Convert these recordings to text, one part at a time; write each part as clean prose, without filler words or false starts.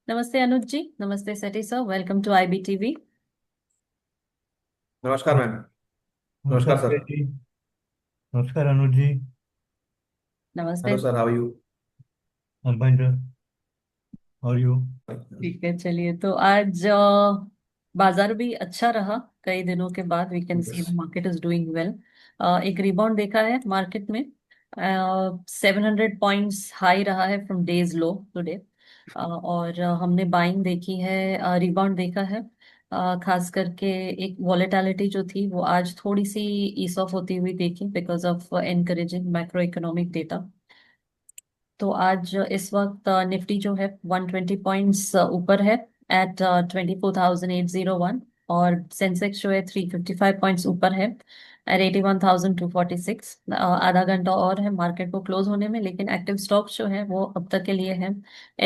नमस्ते अनुज जी। नमस्ते सटी सर। Welcome to IBTV। नमस्कार मैम। नमस्कार नमस्कार सर। प्रिया जी। नमस्कार अनुज जी। नमस्ते। Hello sir, how are you? Fine. और यू? ठीक है, चलिए तो आज बाजार भी अच्छा रहा। कई दिनों के बाद we can see yes. The market is doing well. एक रिबाउंड देखा है मार्केट में। 700 पॉइंट्स हाई रहा है फ्रॉम डेज लो टुडे। और हमने बाइंग देखी है, रिबाउंड देखा है। खास करके एक वॉलेटिलिटी जो थी वो आज थोड़ी सी ईस ऑफ होती हुई देखी because of encouraging macro economic data. तो आज इस वक्त निफ्टी जो है 120 पॉइंट्स ऊपर है एट 24,801। और सेंसेक्स जो है 355 पॉइंट्स ऊपर है एट 81,246। आधा घंटा और है मार्केट को क्लोज होने में, लेकिन एक्टिव स्टॉक्स जो है वो अब तक के लिए है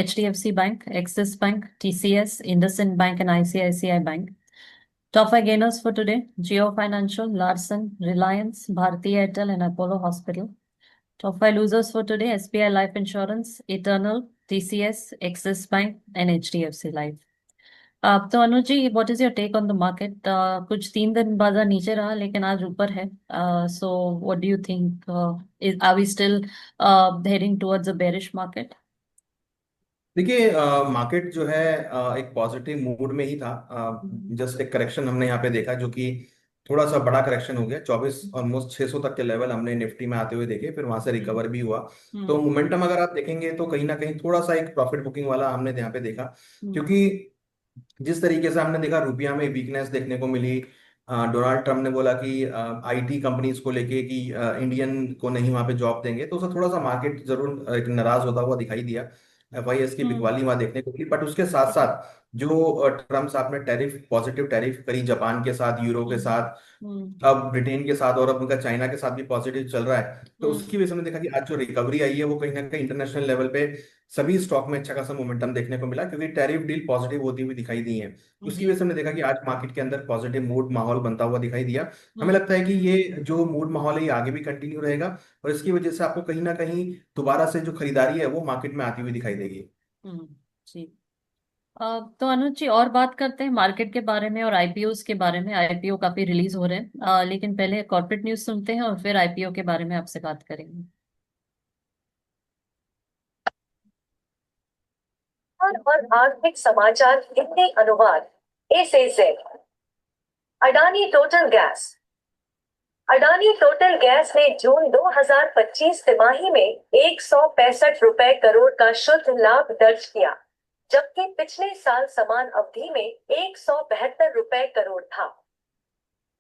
HDFC bank, Axis bank, TCS, IndusInd bank and ICICI bank. Top five gainers for today: Jio financial, Larsen, Reliance, Bharti Airtel and Apollo hospital. Top five losers for today: SBI Life Insurance, Eternal, TCS, Axis Bank, and HDFC Life. तो Anuj ji, what is your take on the market? कुछ 3 दिन बाजार नीचे रहा लेकिन आज ऊपर है। So what do you think? Are we still heading towards a bearish market? देखिए, मार्केट जो है एक पॉजिटिव मूड में ही था। जस्ट एक करेक्शन हमने यहाँ पे देखा, जो कि थोड़ा सा बड़ा करेक्शन हो गया। 24 ऑलमोस्ट 600 तक के लेवल हमने निफ्टी में आते हुए देखे, फिर वहां से रिकवर भी हुआ। तो हम्म। मोमेंटम अगर आप देखेंगे तो कहीं ना कहीं थोड़ा सा एक प्रॉफिट बुकिंग वाला हमने यहाँ पे देखा। हम्म। क्योंकि जिस तरीके से हमने देखा रुपया में वीकनेस देखने को मिली। डोनाल्ड ट्रम्प ने बोला कि आईटी कंपनीज को लेके कि इंडियन को नहीं वहां पे जॉब देंगे, तो उससे थोड़ा सा मार्केट जरूर एक नाराज होता हुआ दिखाई दिया। FIS की हम्म। बिकवाली वहां देखने को मिली, बट उसके साथ साथ जो ट्रम्प साहब ने टैरिफ, पॉजिटिव टैरिफ करी जापान के साथ, यूरो के हम्म। साथ, हम्म। अब ब्रिटेन के साथ, और अब उनका चाइना के साथ भी पॉजिटिव चल रहा है। तो हम्म। उसकी वजह से हमने देखा कि आज जो रिकवरी आई है वो कहीं ना कहीं इंटरनेशनल लेवल पे सभी स्टॉक में अच्छा खासा मोमेंटम देखने को मिला, क्योंकि टैरिफ डील पॉजिटिव होती हुई दिखाई दी है। उसकी जी। वजह से हमने देखा कि आज मार्केट के अंदर पॉजिटिव मूड माहौल बनता हुआ दिखाई दिया। हमें हम्म। लगता है कि ये जो मूड माहौल है ये आगे भी कंटिन्यू रहेगा, और इसकी वजह से आपको कहीं ना कहीं दोबारा से जो खरीदारी है वो मार्केट में आती हुई दिखाई देगी। हम्म। जी। तो अनुज जी, और बात करते हैं मार्केट के बारे में और IPOs के बारे में। IPO काफी रिलीज हो रहे हैं, लेकिन पहले कॉर्पोरेट न्यूज सुनते हैं और फिर IPO के बारे में आपसे बात करेंगे। और आर्थिक समाचार हिंदी अनुवाद ए से Z. Adani total gas. Adani total gas ने जून 2025 तिमाही में ₹165 करोड़ का शुद्ध लाभ दर्ज किया, जबकि पिछले साल समान अवधि में ₹172 करोड़ था।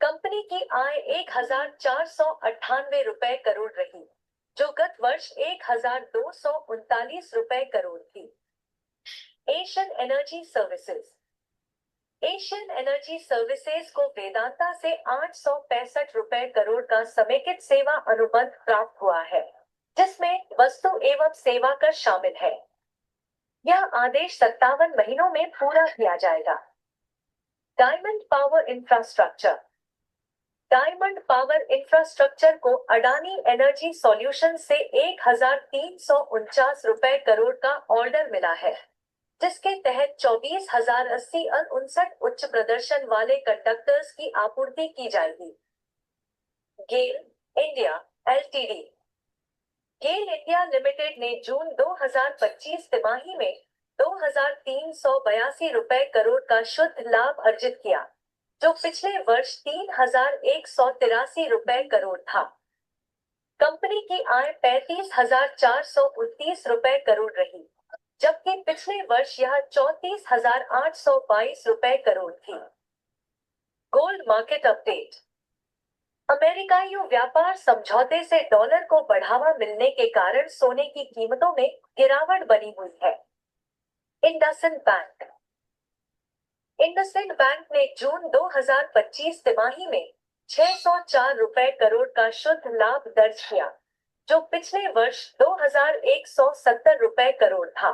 कंपनी की आय ₹1,498 करोड़ रही, जो गत वर्ष ₹1,239 करोड़ थी। Asian energy services. Asian energy services को वेदांता से ₹865 करोड़ का समेकित सेवा अनुबंध प्राप्त हुआ है, जिसमें वस्तु एवं सेवा कर शामिल है। यह आदेश 57 महीनों में पूरा किया जाएगा। Diamond power infrastructure. Diamond power infrastructure को अडानी एनर्जी सॉल्यूशन से ₹1,349 करोड़ का ऑर्डर मिला है, जिसके तहत 24,080 59 उच्च प्रदर्शन वाले कंडक्टर्स की आपूर्ति की जाएगी। गेल इंडिया एलटीडी। गेल इंडिया लिमिटेड ने जून 2025 तिमाही में ₹2,382 करोड़ का शुद्ध लाभ अर्जित किया, जो पिछले वर्ष ₹3,183 करोड़ था। कंपनी की आय ₹35,429 करोड़ रही, जबकि पिछले वर्ष यह ₹34,822 करोड़ थी। Gold market update. अमेरिकाई व्यापार समझौते से डॉलर को बढ़ावा मिलने के कारण सोने की कीमतों में गिरावट बनी हुई है। इंडसइंड बैंक। इंडसइंड बैंक ने जून 2025 तिमाही में ₹604 करोड़ का शुद्ध लाभ दर्ज किया, जो पिछले वर्ष ₹2,170 करोड़ था।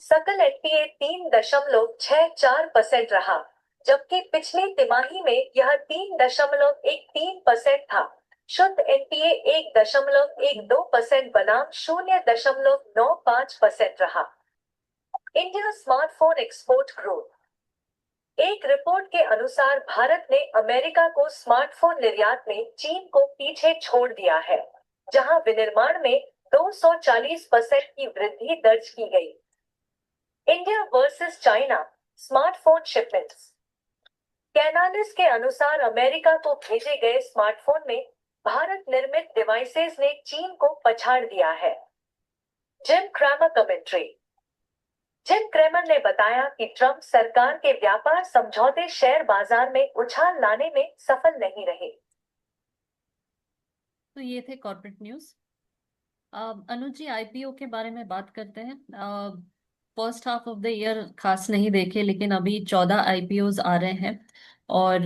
सकल एनपीए 3.64% रहा, जबकि पिछली तिमाही में यह 3.13% था। शुद्ध एनपीए 1.12% बनाम 0.95% रहा। India smartphone export growth. एक रिपोर्ट के अनुसार भारत ने अमेरिका को स्मार्टफोन निर्यात में चीन को पीछे छोड़ दिया है, जहां विनिर्माण में 240% की वृद्धि दर्ज की गई। India versus China smartphone shipments. Canalys के अनुसार अमेरिका को भेजे गए स्मार्टफोन में भारत निर्मित डिवाइसेस ने चीन को पछाड़ दिया है। Jim Cramer commentary. Jim Cramer ने बताया कि ट्रंप सरकार के व्यापार समझौते शेयर बाजार में उछाल लाने में सफल नहीं रहे। तो ये थे कॉर्पोरेट न्यूज। अनुज जी, आईपीओ के बारे में बात करते हैं। First half of the year खास नहीं देखे, लेकिन अभी 14 आईपीओज आ रहे हैं और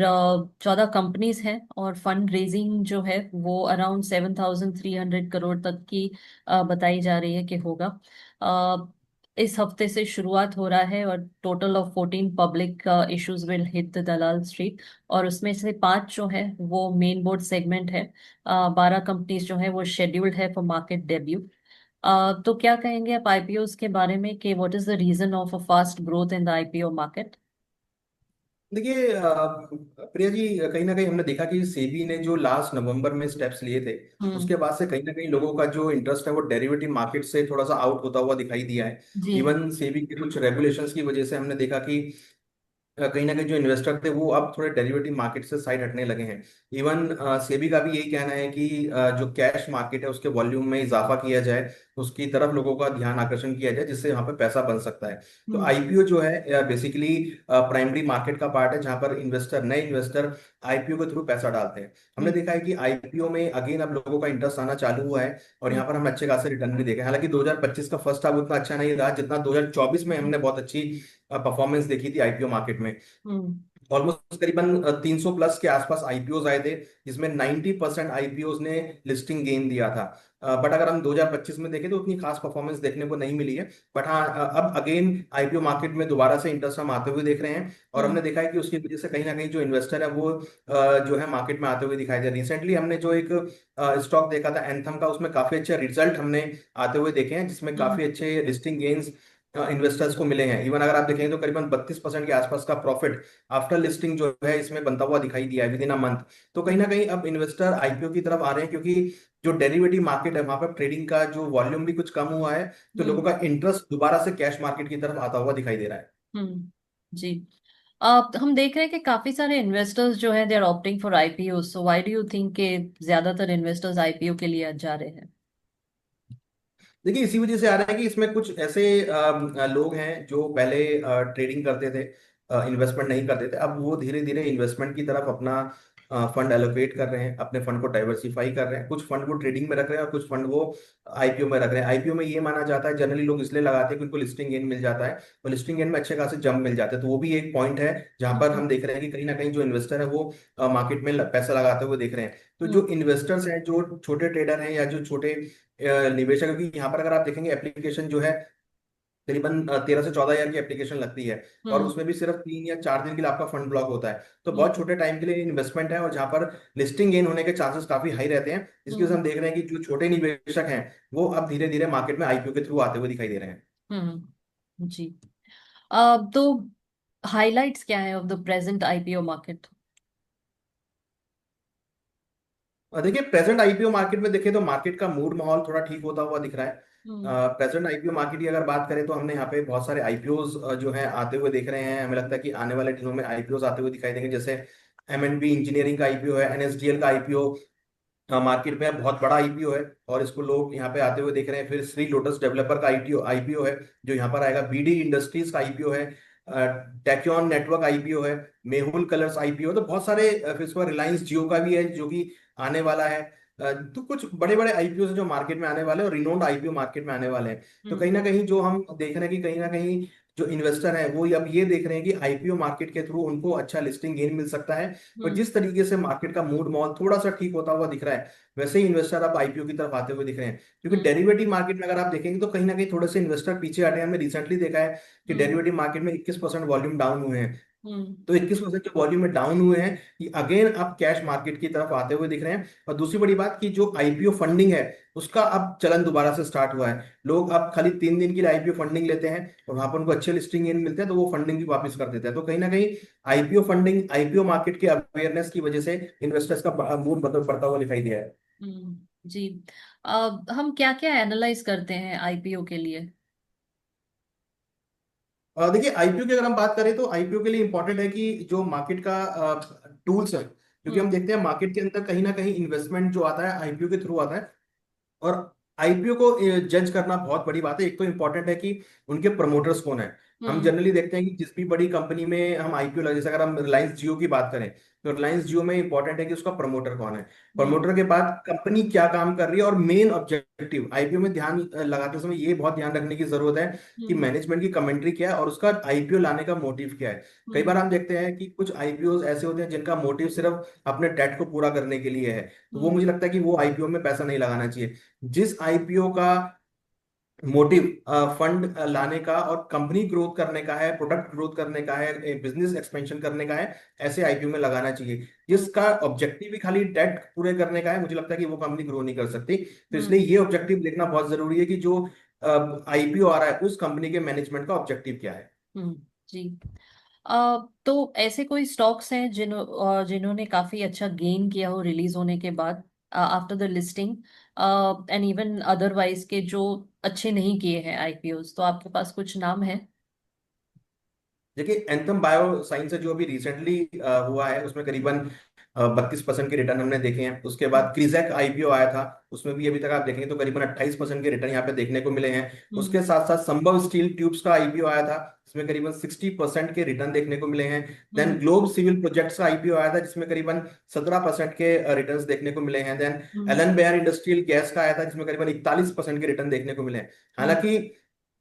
14 कंपनीज हैं, और फंड रेजिंग जो है वो अराउंड 7,300 करोड़ तक की बताई जा रही है कि होगा। अ, इस हफ्ते से शुरुआत हो रहा है और total of 14 public issues will hit the Dalal street, और उसमें से 5 जो है वो मेन बोर्ड सेगमेंट है। 12 कंपनीज जो है वो शेड्यूल्ड है फॉर मार्केट डेब्यू। तो क्या कहेंगे आप आईपीओ के बारे में कि what is the reason of a fast growth in the IPO market? देखिए प्रिया जी, कहीं ना कहीं हमने देखा कि सेबी ने जो लास्ट नवंबर में स्टेप्स लिए थे, हम्म। उसके बाद से कहीं ना कहीं लोगों का जो इंटरेस्ट है वो डेरिवेटिव मार्केट से थोड़ा सा आउट होता हुआ दिखाई दिया है। जी। इवन सेबी के कुछ रेगुलेशंस की वजह से हमने देखा कि कहीं ना कहीं जो इन्वेस्टर थे वो अब थोड़े डेरिवेटिव मार्केट से साइड हटने लगे हैं। इवन सेबी का भी यही कहना है कि जो कैश मार्केट है उसके वॉल्यूम में इजाफा किया जाए, उसकी तरफ लोगों का ध्यान आकर्षण किया जाए, जिससे यहाँ पे पैसा बन सकता है। तो हम्म। आईपीओ जो है बेसिकली प्राइमरी मार्केट का पार्ट है, जहाँ पर इन्वेस्टर, नए इन्वेस्टर आईपीओ के थ्रू पैसा डालते हैं। हमने हम्म। देखा है कि आईपीओ में अगेन अब लोगों का इंटरेस्ट आना चालू हुआ है, और हम्म। यहाँ पर हम अच्छे खासे रिटर्न भी देखे हैं। हालांकि 2025 का फर्स्ट हाफ उतना अच्छा नहीं रहा जितना 2024 में हमने बहुत अच्छी परफॉर्मेंस देखी थी आईपीओ मार्केट में। हम्म। ऑलमोस्ट करीबन 300 प्लस के आसपास आईपीओज आए थे, जिसमें 90% आईपीओज ने लिस्टिंग गेन दिया था। बट अगर हम 2025 में देखें तो उतनी खास परफॉर्मेंस देखने को नहीं मिली है। बट हाँ, अब अगेन आईपीओ मार्केट में दोबारा से इंटरेस्ट हम आते हुए देख रहे हैं, और हमने हम्म। देखा है कि उसकी वजह से कहीं ना कहीं जो इन्वेस्टर है वो जो है मार्केट में आते हुए दिखाई दे। रिसेंटली हमने जो एक स्टॉक देखा था एंथम का, उसमें काफी अच्छे रिजल्ट हमने आते हुए देखे हैं, जिसमें हम्म। काफी अच्छे लिस्टिंग गेन्स इन्वेस्टर्स को मिले हैं। इवन अगर आप देखेंगे तो करीबन 32% के आसपास का प्रॉफिट आफ्टर लिस्टिंग जो है इसमें बनता हुआ दिखाई दिया है विद इन अ मंथ। तो कहीं ना हम्म। कहीं अब इन्वेस्टर आईपीओ की तरफ आ रहे हैं, क्योंकि जो डेरिवेटिव मार्केट है वहां पर ट्रेडिंग का जो वॉल्यूम भी कुछ कम हुआ है, तो लोगों हम्म। का इंटरेस्ट दोबारा से कैश मार्केट की तरफ आता हुआ दिखाई दे रहा है। जी। हम देख रहे हैं कि काफी सारे इन्वेस्टर्स जो हैं they are opting for IPO, so why do you think के ज्यादातर इन्वेस्टर्स आईपीओ के लिए आज जा रहे हैं? देखिए, इसी वजह से आ रहा है कि इसमें कुछ ऐसे लोग हैं जो पहले ट्रेडिंग करते थे, इन्वेस्टमेंट नहीं करते थे, अब वो धीरे धीरे इन्वेस्टमेंट की तरफ अपना फंड एलोकेट कर रहे हैं, अपने फंड को डाइवर्सिफाई कर रहे हैं। कुछ फंड वो ट्रेडिंग में रख रहे हैं और कुछ फंड वो आईपीओ में रख रहे हैं। आईपीओ में ये माना जाता है, जनरली लोग इसलिए लगाते हैं कि उनको लिस्टिंग गेन मिल जाता है, और लिस्टिंग गेन में अच्छे खासे जंप मिल जाते हैं। तो वो भी एक पॉइंट है जहां पर हम्म। हम देख रहे हैं कि कहीं ना कहीं जो इन्वेस्टर है वो मार्केट में पैसा लगाते हुए देख रहे हैं। तो जो हम्म। इन्वेस्टर्स हैं, जो छोटे ट्रेडर हैं या जो छोटे निवेशक, क्योंकि यहाँ पर अगर आप देखेंगे एप्लीकेशन जो है करीबन 13 से 14 हजार की एप्लीकेशन लगती है, और हम्म। उसमें भी सिर्फ 3 या 4 दिन के लिए आपका फंड ब्लॉक होता है। तो हम्म। बहुत छोटे टाइम के लिए इन्वेस्टमेंट है, और जहाँ पर लिस्टिंग गेन होने के चांसेस काफी हाई रहते हैं। इसकी वजह से हम्म। हम देख रहे हैं कि जो छोटे निवेशक हैं वो अब धीरे धीरे मार्केट में आईपीओ के थ्रू आते हुए दिखाई दे रहे हैं। जी। तो हाइलाइट्स क्या है of the present IPO market? देखिए, प्रेजेंट आईपीओ मार्केट में देखें तो मार्केट का मूड माहौल थोड़ा ठीक होता हुआ दिख रहा है। हम्म। प्रेजेंट आईपीओ मार्केट की अगर बात करें तो हमने यहाँ पे बहुत सारे आईपीओज जो हैं आते हुए देख रहे हैं। हमें लगता है कि आने वाले दिनों में आईपीओज आते हुए दिखाई देंगे, जैसे एमएनबी इंजीनियरिंग का आईपीओ है, एनएसडीएल का आईपीओ मार्केट में बहुत बड़ा आईपीओ है, और इसको लोग यहाँ पे आते हुए देख रहे हैं। फिर श्री लोटस डेवलपर का आईपीओ आईपीओ है जो यहाँ पर आएगा। बीडी इंडस्ट्रीज का आईपीओ है, टेक्योन नेटवर्क आईपीओ है, मेहुल कलर्स आईपीओ। तो बहुत सारे फिर इसके बाद रिलायंस जियो का भी है जो कि आने वाला है। तो कुछ बड़े बड़े आईपीओ हैं जो मार्केट में आने वाले हैं, और रिनोन्ड आईपीओ मार्केट में आने वाले हैं। तो कहीं हम्म। ना कहीं जो हम देख रहे हैं कि कहीं ना कहीं जो इन्वेस्टर है वो अब ये देख रहे हैं कि आईपीओ मार्केट के थ्रू उनको अच्छा लिस्टिंग गेन मिल सकता है। और हम्म। जिस तरीके से मार्केट का मूड मॉल थोड़ा सा ठीक होता हुआ दिख रहा है, वैसे ही इन्वेस्टर अब आईपीओ की तरफ आते हुए दिख रहे हैं। क्योंकि हम्म। डेरिवेटिव मार्केट में अगर आप देखेंगे तो कहीं ना कहीं थोड़े से इन्वेस्टर पीछे हटे हैं। हमने रिसेंटली देखा है कि हम्म। डेरिवेटिव मार्केट में 21% वॉल्यूम डाउन हुए हैं। हम्म। तो 21% के वॉल्यूम में डाउन हुए हैं, कि अगेन आप कैश मार्केट की तरफ आते हुए दिख रहे हैं। और दूसरी बड़ी बात कि जो आईपीओ फंडिंग है उसका अब चलन दोबारा से स्टार्ट हुआ है। लोग अब खाली 3 दिन के लिए आईपीओ फंडिंग लेते हैं और वहां पर उनको अच्छे लिस्टिंग इन मिलते हैं, तो वो फंडिंग भी वापस कर देते हैं। तो कहीं ना कहीं आईपीओ फंडिंग, आईपीओ मार्केट के अवेयरनेस की वजह से इन्वेस्टर्स का मूड बदल बढ़ता हुआ दिखाई दिया है। जी। हम क्या क्या एनालाइज करते हैं आईपीओ के लिए? देखिए आईपीओ की अगर हम बात करें तो आईपीओ के लिए इंपॉर्टेंट है कि जो मार्केट का टूल्स है, क्योंकि हम हम्म। देखते हैं मार्केट के अंदर कहीं ना कहीं इन्वेस्टमेंट जो आता है आईपीओ के थ्रू आता है। और आईपीओ को जज करना बहुत बड़ी बात है। एक तो इंपॉर्टेंट है कि उनके प्रमोटर्स कौन है। हम हम्म। जनरली देखते हैं कि जिस भी बड़ी कंपनी में हम आईपीओ लगे, जैसे अगर हम रिलायंस जियो की बात करें, तो रिलायंस जियो में इंपॉर्टेंट है कि उसका प्रमोटर कौन है। हम्म। प्रमोटर के बाद कंपनी क्या काम कर रही है, और मेन ऑब्जेक्टिव आईपीओ में ध्यान लगाते समय ये बहुत ध्यान रखने की जरूरत है कि हम्म। मैनेजमेंट की कमेंट्री क्या है और उसका आईपीओ लाने का मोटिव क्या है। कई हम्म। बार हम देखते हैं कि कुछ आईपीओ ऐसे होते हैं जिनका मोटिव सिर्फ अपने डेट को पूरा करने के लिए है, तो वो हम्म। मुझे लगता है कि वो आईपीओ में पैसा नहीं लगाना चाहिए। जिस आईपीओ का मोटिव फंड लाने का और कंपनी ग्रोथ करने का है, प्रोडक्ट ग्रोथ करने का है, बिजनेस एक्सपेंशन करने का है, ऐसे आईपीओ में लगाना चाहिए। हम्म। जिसका ऑब्जेक्टिव भी खाली डेट पूरे करने का है, मुझे लगता है कि वो कंपनी ग्रो नहीं कर सकती। तो इसलिए हम्म। ये ऑब्जेक्टिव देखना बहुत जरूरी है कि जो आईपीओ आ रहा है उस कंपनी के मैनेजमेंट का ऑब्जेक्टिव क्या है। हम्म। जी। तो ऐसे कोई स्टॉक्स हैं जिन्होंने काफी अच्छा गेन किया हो रिलीज होने के बाद, after the listing, and even otherwise के जो अच्छे नहीं किए हैं आईपीओस, तो आपके पास कुछ नाम है? देखिए एंथम बायो साइंस जो अभी रिसेंटली हुआ है उसमें करीबन 32% के रिटर्न हमने देखे हैं। उसके बाद क्रिजैक आईपीओ आया था, उसमें भी अभी तक आप देखेंगे तो करीबन 28% के रिटर्न यहाँ पे देखने को मिले हैं। हम्म। उसके साथ साथ संभव स्टील ट्यूब्स का आईपीओ आया था, इसमें करीबन 60% के रिटर्न देखने को मिले हैं। देन हम्म। ग्लोब सिविल प्रोजेक्ट्स का आईपीओ आया था जिसमें करीबन 17% के रिटर्न देखने को मिले हैं। देन हम्म। एलन बेयर इंडस्ट्रियल गैस का आया था जिसमें करीबन 41% के रिटर्न देखने को मिले हैं। हम्म। हालांकि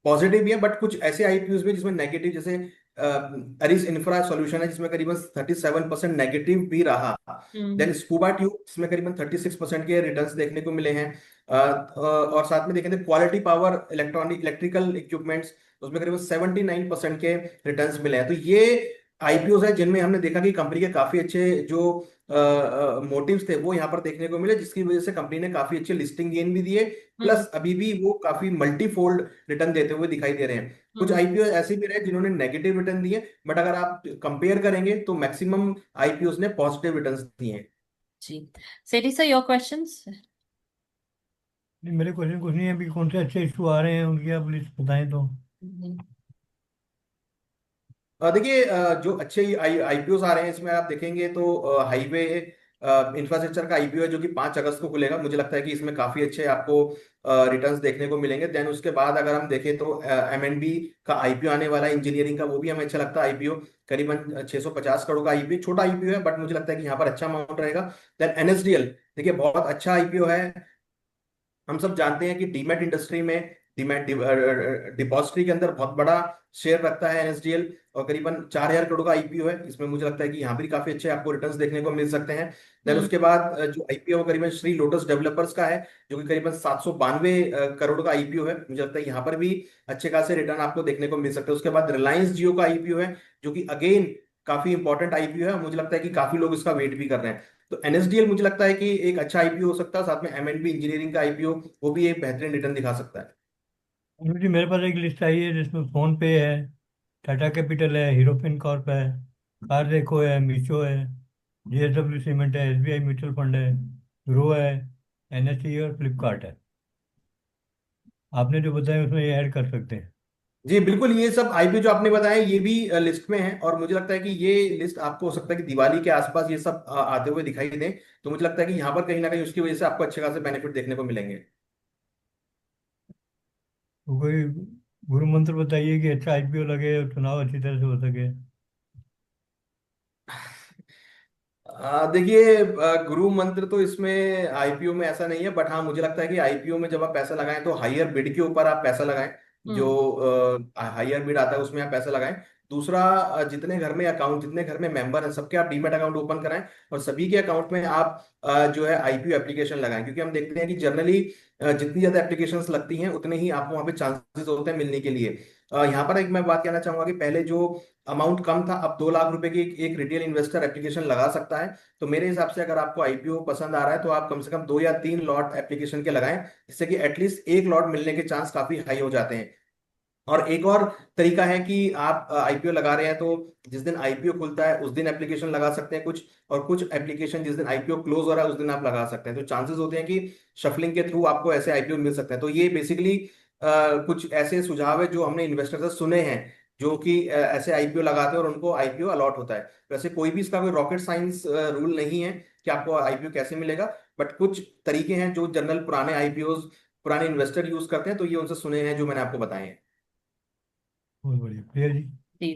पॉजिटिव भी है, बट कुछ ऐसे आईपीओ भी जिसमें नेगेटिव, जैसे अरिस इंफ्रा सॉल्यूशन है जिसमें करीबन 37% नेगेटिव भी रहा। हम्म। देन स्कूबा ट्यूब जिसमें करीबन 36% के रिटर्न्स देखने को मिले हैं। और साथ में देखें तो क्वालिटी पावर इलेक्ट्रिकल इक्विपमेंट्स, उसमें करीबन 79% के रिटर्न्स मिले हैं। तो ये आईपीओ है जिनमें हमने देखा कि कंपनी के काफी अच्छे जो मोटिव्स थे वो यहाँ पर देखने को मिले, जिसकी वजह से कंपनी ने काफी अच्छे लिस्टिंग गेन भी दिए, हम्म। प्लस अभी भी वो काफी मल्टीफोल्ड रिटर्न देते हुए दिखाई दे रहे हैं। कुछ हम्म। आईपीओ ऐसे भी रहे जिन्होंने नेगेटिव रिटर्न दिए, बट अगर आप कंपेयर करेंगे तो मैक्सिमम आईपीओ ने पॉजिटिव रिटर्न्स दिए हैं। जी। सेठी सर, योर क्वेश्चंस? नहीं, मेरे क्वेश्चन कुछ नहीं है, अभी कौन से अच्छे इशू आ रहे हैं उनकी आप लिस्ट बताएं तो। देखिए जो अच्छे आईपीओ आ रहे हैं इसमें आप देखेंगे तो हाईवे इंफ्रास्ट्रक्चर का आईपीओ है जो कि 5 अगस्त को खुलेगा। मुझे लगता है कि इसमें काफी अच्छे आपको रिटर्न्स देखने को मिलेंगे। देन उसके बाद अगर हम देखें तो एमएनबी का आईपीओ आने वाला है, इंजीनियरिंग का, वो भी हमें अच्छा लगता है आईपीओ। करीबन 650 करोड़ का आईपीओ, छोटा आईपीओ है बट मुझे लगता है कि यहाँ पर अच्छा अमाउंट रहेगा। देन एनएसडीएल, देखिए बहुत अच्छा आईपीओ है। हम सब जानते हैं कि डीमैट इंडस्ट्री में, डीमैट डिपॉजिटरी के अंदर बहुत बड़ा शेयर रखता है एनएसडीएल, और करीबन 4,000 करोड़ का आईपीओ है। इसमें मुझे लगता है कि यहाँ भी काफी अच्छे आपको रिटर्न्स देखने को मिल सकते हैं। देन हम्म। उसके बाद जो आईपीओ करीबन श्री लोटस डेवलपर्स का है, जो कि करीबन 792 करोड़ का आईपीओ है। मुझे लगता है यहाँ पर भी अच्छे खासे रिटर्न आपको देखने को मिल सकते हैं। उसके बाद रिलायंस जियो का आईपीओ है, जो कि अगेन काफी इंपॉर्टेंट आईपीओ है। मुझे लगता है कि काफी लोग इसका वेट भी कर रहे हैं। तो एनएसडीएल मुझे लगता है कि एक अच्छा आईपीओ हो सकता है। साथ में एमएनबी इंजीनियरिंग का आईपीओ, वो भी एक बेहतरीन रिटर्न दिखा सकता है। अनुज जी, मेरे पास एक लिस्ट आई है जिसमें फोन पे है, टाटा कैपिटल है, हीरो फिनकॉर्प है, कार देखो है, मीशो है, जेएसडब्ल्यू सीमेंट है, एसबीआई म्यूचुअल फंड है, ग्रो है, एनएसई और फ्लिपकार्ट है। आपने जो बताया उसमें ये ऐड कर सकते हैं। जी बिल्कुल, ये सब आईपीओ जो आपने बताया ये भी लिस्ट में है, और मुझे लगता है कि ये लिस्ट आपको हो सकता है कि दिवाली के आसपास ये सब आते हुए दिखाई दें। तो मुझे लगता है कि यहाँ पर कहीं ना कहीं उसकी वजह से आपको अच्छे खासे बेनिफिट देखने को मिलेंगे। तो कोई गुरु मंत्र बताइए कि अच्छा आईपीओ लगे और चुनाव अच्छी तरह से हो सके। देखिए गुरु मंत्र तो इसमें आईपीओ में ऐसा नहीं है, बट हाँ मुझे लगता है कि आईपीओ में जब आप पैसा लगाएं तो हायर बिड के ऊपर आप पैसा लगाएं। जो हम्म। हायर बिड आता है उसमें आप पैसा लगाएं। दूसरा जितने घर में मेंबर हैं सबके आप डीमैट अकाउंट ओपन कराएं, और सभी के अकाउंट में आप जो है आईपीओ एप्लीकेशन लगाएं, क्योंकि हम देखते हैं कि जनरली जितनी ज्यादा एप्लीकेशंस लगती हैं उतने ही आपको वहाँ पे चांसेस होते हैं मिलने के लिए। यहाँ पर एक मैं बात कहना चाहूंगा कि पहले जो अमाउंट कम था, अब 2 लाख रुपए की एक रिटेल इन्वेस्टर एप्लीकेशन लगा सकता है। तो मेरे हिसाब से अगर आपको आईपीओ पसंद आ रहा है तो आप कम से कम 2 या 3 लॉट एप्लीकेशन के लगाएं, जिससे कि एटलीस्ट एक लॉट मिलने के चांस काफी हाई हो जाते हैं। और एक और तरीका है कि आप आईपीओ लगा रहे हैं तो जिस दिन आईपीओ खुलता है उस दिन एप्लीकेशन लगा सकते हैं कुछ, और कुछ एप्लीकेशन जिस दिन आईपीओ क्लोज हो रहा है उस दिन आप लगा सकते हैं। तो चांसेस होते हैं कि शफलिंग के थ्रू आपको ऐसे आईपीओ मिल सकते हैं। तो ये बेसिकली कुछ ऐसे सुझाव है जो हमने इन्वेस्टर से सुने हैं, जो कि ऐसे आईपीओ लगाते हैं और उनको आईपीओ अलॉट होता है। वैसे कोई भी इसका कोई रॉकेट साइंस रूल नहीं है कि आपको आईपीओ कैसे मिलेगा, बट कुछ तरीके हैं जो जनरल पुराने आईपीओ पुराने इन्वेस्टर यूज करते हैं, तो ये उनसे सुने हैं जो मैंने आपको बताए हैं। बहुत बढ़िया, प्रिया जी। जी।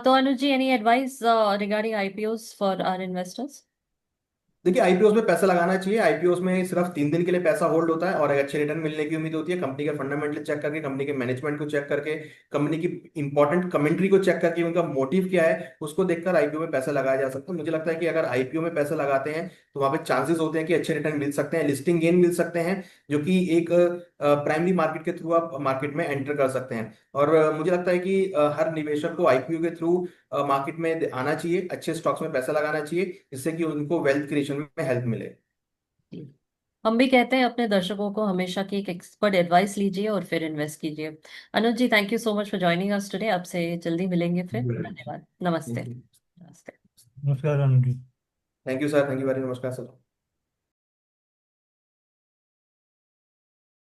तो Anuj ji, any advice regarding IPOs for our investors? देखिए, आईपीओस में पैसा लगाना चाहिए। आईपीओस में सिर्फ 3 दिन के लिए पैसा होल्ड होता है और एक अच्छे रिटर्न मिलने की उम्मीद होती है। कंपनी के फंडामेंटल चेक करके, कंपनी के मैनेजमेंट को चेक करके, कंपनी की इंपॉर्टेंट कमेंट्री को चेक करके, उनका मोटिव क्या है उसको देखकर आईपीओ में पैसा लगाया जा सकता है। मुझे लगता है कि अगर आईपीओ में पैसा लगाते हैं तो वहां पे चांसेस होते हैं कि अच्छे रिटर्न मिल सकते हैं, लिस्टिंग गेन मिल सकते हैं, जो कि एक प्राइमरी मार्केट के थ्रू आप मार्केट में एंटर कर सकते हैं। और मुझे लगता है कि हर निवेशक को आईपीओ के थ्रू मार्केट में आना चाहिए, अच्छे स्टॉक्स में पैसा लगाना चाहिए, जिससे कि उनको वेल्थ क्रिएशन में हेल्प मिले। जी। हम भी कहते हैं अपने दर्शकों को हमेशा की एक एक्सपर्ट एडवाइस लीजिए और फिर इन्वेस्ट कीजिए। Anuj ji, thank you so much for joining us today. आपसे जल्दी मिलेंगे फिर। धन्यवाद। नमस्ते। नमस्ते। नमस्कार Anuj ji. Thank you sir, thank you very, नमस्कार सर।